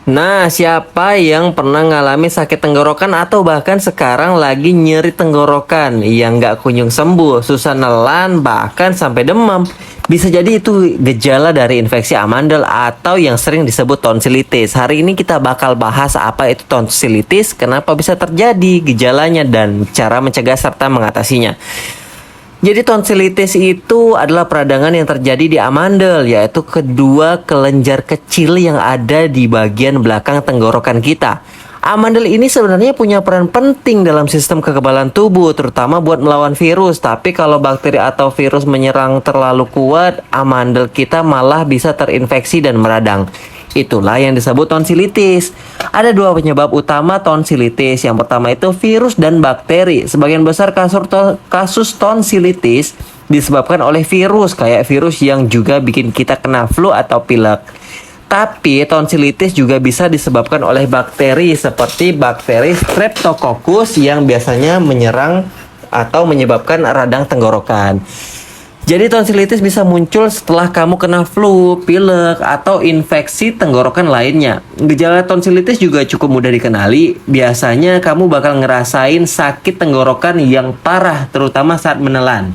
Nah, siapa yang pernah ngalami sakit tenggorokan atau bahkan sekarang lagi nyeri tenggorokan yang nggak kunjung sembuh, susah nelan, bahkan sampai demam? Bisa jadi itu gejala dari infeksi amandel atau yang sering disebut tonsilitis. Hari ini kita bakal bahas apa itu tonsilitis, kenapa bisa terjadi gejalanya, dan cara mencegah serta mengatasinya. Jadi tonsilitis itu adalah peradangan yang terjadi di amandel, yaitu kedua kelenjar kecil yang ada di bagian belakang tenggorokan kita. Amandel ini sebenarnya punya peran penting dalam sistem kekebalan tubuh, terutama buat melawan virus. Tapi kalau bakteri atau virus menyerang terlalu kuat, amandel kita malah bisa terinfeksi dan meradang. Itulah yang disebut tonsilitis. Ada dua penyebab utama tonsilitis. Yang pertama itu virus dan bakteri. Sebagian besar kasus tonsilitis disebabkan oleh virus, kayak virus yang juga bikin kita kena flu atau pilek. Tapi tonsilitis juga bisa disebabkan oleh bakteri seperti bakteri Streptococcus yang biasanya menyerang atau menyebabkan radang tenggorokan. Jadi tonsilitis bisa muncul setelah kamu kena flu, pilek, atau infeksi tenggorokan lainnya. Gejala tonsilitis juga cukup mudah dikenali. Biasanya kamu bakal ngerasain sakit tenggorokan yang parah, terutama saat menelan.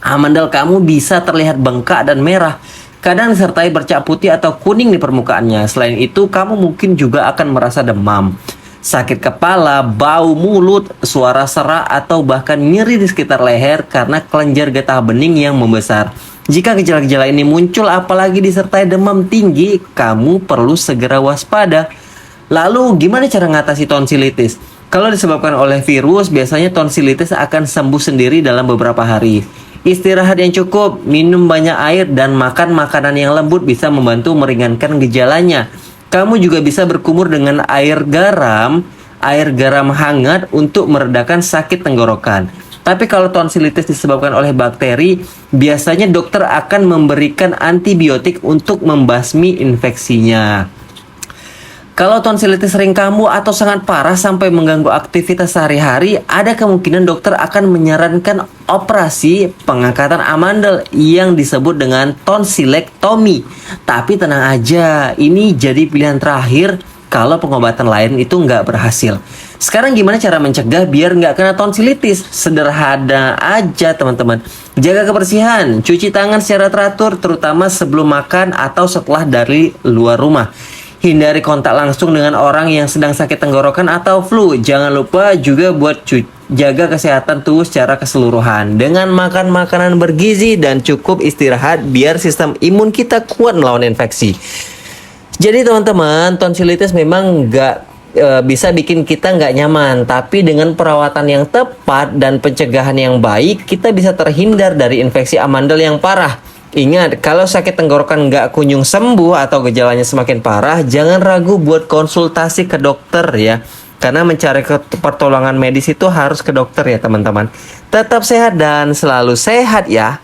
Amandel kamu bisa terlihat bengkak dan merah, kadang disertai bercak putih atau kuning di permukaannya. Selain itu, kamu mungkin juga akan merasa demam, sakit kepala, bau mulut, suara serak, atau bahkan nyeri di sekitar leher karena kelenjar getah bening yang membesar. Jika gejala-gejala ini muncul apalagi disertai demam tinggi, kamu perlu segera waspada. Lalu gimana cara ngatasi tonsilitis? Kalau disebabkan oleh virus, biasanya tonsilitis akan sembuh sendiri dalam beberapa hari. Istirahat yang cukup, minum banyak air, dan makan makanan yang lembut bisa membantu meringankan gejalanya. Kamu juga bisa berkumur dengan air garam hangat untuk meredakan sakit tenggorokan. Tapi kalau tonsilitis disebabkan oleh bakteri, biasanya dokter akan memberikan antibiotik untuk membasmi infeksinya. Kalau tonsilitis sering kambuh atau sangat parah sampai mengganggu aktivitas sehari-hari, ada kemungkinan dokter akan menyarankan operasi pengangkatan amandel yang disebut dengan tonsilektomi. Tapi tenang aja, ini jadi pilihan terakhir kalau pengobatan lain itu nggak berhasil. Sekarang gimana cara mencegah biar nggak kena tonsilitis? Sederhana aja teman-teman. Jaga kebersihan, cuci tangan secara teratur, terutama sebelum makan atau setelah dari luar rumah. Hindari kontak langsung dengan orang yang sedang sakit tenggorokan atau flu. Jangan lupa juga buat jaga kesehatan tubuh secara keseluruhan dengan makan makanan bergizi dan cukup istirahat biar sistem imun kita kuat melawan infeksi. Jadi teman-teman, tonsilitis memang bisa bikin kita nggak nyaman, tapi dengan perawatan yang tepat dan pencegahan yang baik, kita bisa terhindar dari infeksi amandel yang parah. Ingat, kalau sakit tenggorokan nggak kunjung sembuh atau gejalanya semakin parah, jangan ragu buat konsultasi ke dokter ya. Karena mencari pertolongan medis itu harus ke dokter ya teman-teman. Tetap sehat dan selalu sehat ya.